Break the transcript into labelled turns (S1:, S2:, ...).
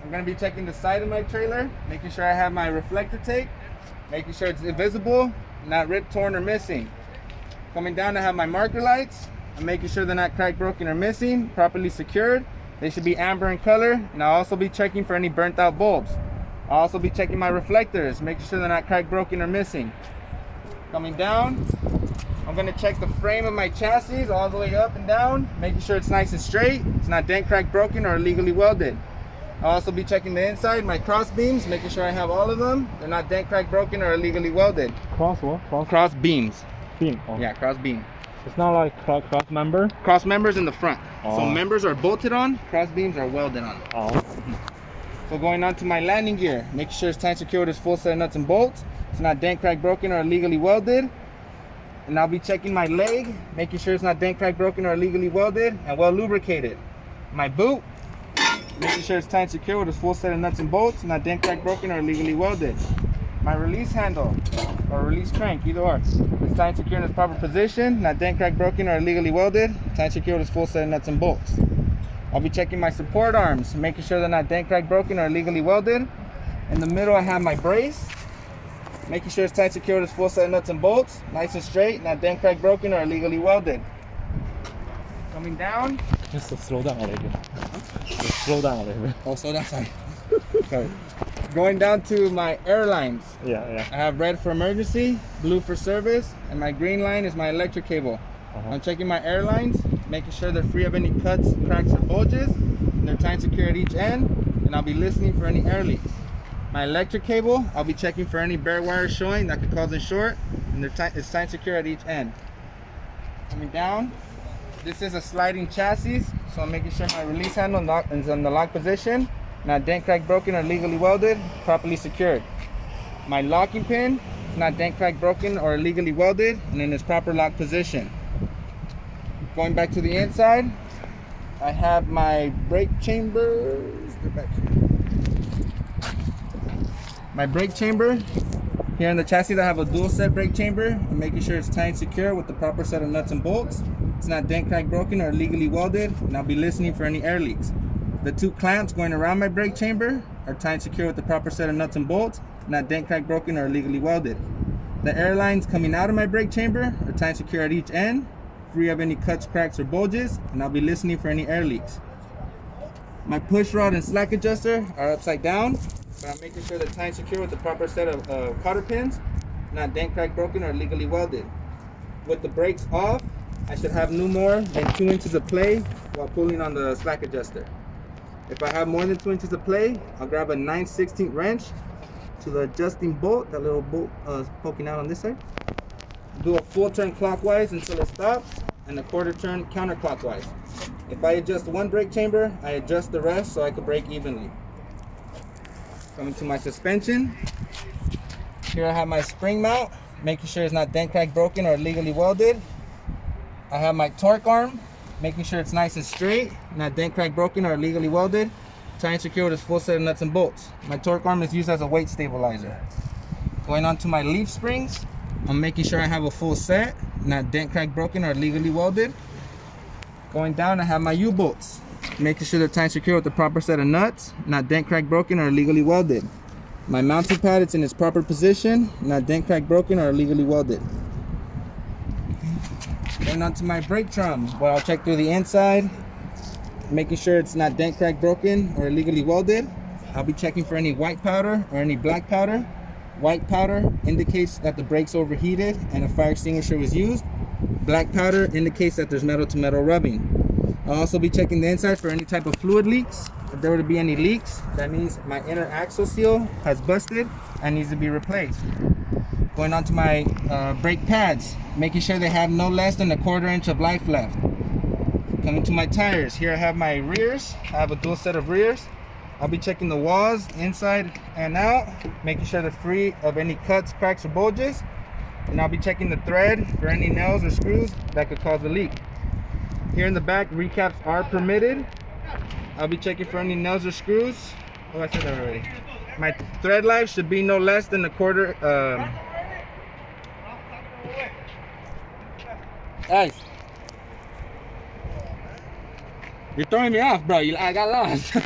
S1: I'm gonna be checking the side of my trailer, making sure I have my reflector tape, making sure it's visible, not ripped, torn, or missing. Coming down, I have my marker lights. I'm making sure they're not cracked, broken, or missing, properly secured. They should be amber in color, and I'll also be checking for any burnt out bulbs. I'll also be checking my reflectors, making sure they're not cracked, broken, or missing. Coming down, I'm gonna check the frame of my chassis all the way up and down, making sure it's nice and straight, it's not dent, cracked, broken, or illegally welded. I'll also be checking the inside, my cross beams, making sure I have all of them. They're not dent, cracked, broken, or illegally welded.
S2: Cross what?
S1: Cross beams.
S2: Beam. Oh.
S1: Yeah, cross beam.
S2: It's not like cross member?
S1: Cross members in the front.
S2: Oh.
S1: So members are bolted on, cross beams are welded on.
S2: Oh.
S1: So going on to my landing gear, making sure it's tight and secure with its full set of nuts and bolts. It's not dent, cracked, broken, or illegally welded. And I'll be checking my leg, making sure it's not dent, cracked, broken, or illegally welded, and well lubricated. My boot, making sure it's tight and secure with its full set of nuts and bolts, not dent, cracked, broken, or illegally welded. My release handle, or release crank, either or. It's tight and secure in its proper position, not dent, cracked, broken, or illegally welded, tight and secure with its full set of nuts and bolts. I'll be checking my support arms, making sure they're not dent, cracked, broken, or illegally welded. In the middle, I have my brace, making sure it's tight and secure with its full set of nuts and bolts, nice and straight, not dent, cracked, broken, or illegally welded. Coming down.
S2: Just slow down a little bit. Just slow down a little bit.
S1: Oh, slow down, sorry. Sorry. Going down to my airlines.
S2: Yeah.
S1: I have red for emergency, blue for service, and my green line is my electric cable. I'm checking my airlines, making sure they're free of any cuts, cracks, or bulges, and they're tight and secure at each end, and I'll be listening for any air leaks. My electric cable, I'll be checking for any bare wires showing that could cause a short, and it's tight and secure at each end. Coming down, this is a sliding chassis, so I'm making sure my release handle is in the lock position, not dent, cracked, broken, or legally welded, properly secured. My locking pin is not dent, cracked, broken, or illegally welded, and in its proper lock position. Going back to the inside, I have my brake chambers. Get back here. My brake chamber. Here in the chassis, I have a dual set brake chamber. I'm making sure it's tight and secure with the proper set of nuts and bolts. It's not dent, cracked, broken, or illegally welded, and I'll be listening for any air leaks. The two clamps going around my brake chamber are tight and secure with the proper set of nuts and bolts, not dent, cracked, broken, or illegally welded. The air lines coming out of my brake chamber are tight and secure at each end, free of any cuts, cracks, or bulges, and I'll be listening for any air leaks. My push rod and slack adjuster are upside down, but I'm making sure they're tight and secure with the proper set of cotter pins, not dent, cracked, broken, or illegally welded. With the brakes off, I should have no more than 2 inches of play while pulling on the slack adjuster. If I have more than 2 inches of play, I'll grab a 9/16 wrench to the adjusting bolt, that little bolt poking out on this side. Do a full turn clockwise until it stops, and a quarter turn counterclockwise. If I adjust one brake chamber, I adjust the rest so I can brake evenly. Coming to my suspension. Here I have my spring mount, making sure it's not dent, cracked, broken, or illegally welded. I have my torque arm, making sure it's nice and straight, not dent, cracked, broken, or illegally welded. Tight and secure with its full set of nuts and bolts. My torque arm is used as a weight stabilizer. Going on to my leaf springs, I'm making sure I have a full set, not dent, cracked, broken, or illegally welded. Going down, I have my U-bolts, making sure they're tight and secure with the proper set of nuts, not dent, cracked, broken, or illegally welded. My mounting pad, it's in its proper position, not dent, cracked, broken, or illegally welded. Going on to my brake drum, where I'll check through the inside, making sure it's not dent, cracked, broken, or illegally welded. I'll be checking for any white powder or any black powder. White powder indicates that the brakes overheated and a fire extinguisher was used. Black powder indicates that there's metal to metal rubbing. I'll also be checking the inside for any type of fluid leaks. If there were to be any leaks, that means my inner axle seal has busted and needs to be replaced. Going on to my brake pads, making sure they have no less than a 1/4 inch of life left. Coming to my tires, here I have my rears. I have a dual set of rears. I'll be checking the walls inside and out, making sure they're free of any cuts, cracks, or bulges. And I'll be checking the thread for any nails or screws that could cause a leak. Here in the back, recaps are permitted. I'll be checking for any nails or screws. Oh, I said that already. My thread life should be no less than a 1/4. Guys, you're throwing me off, bro. I got lost.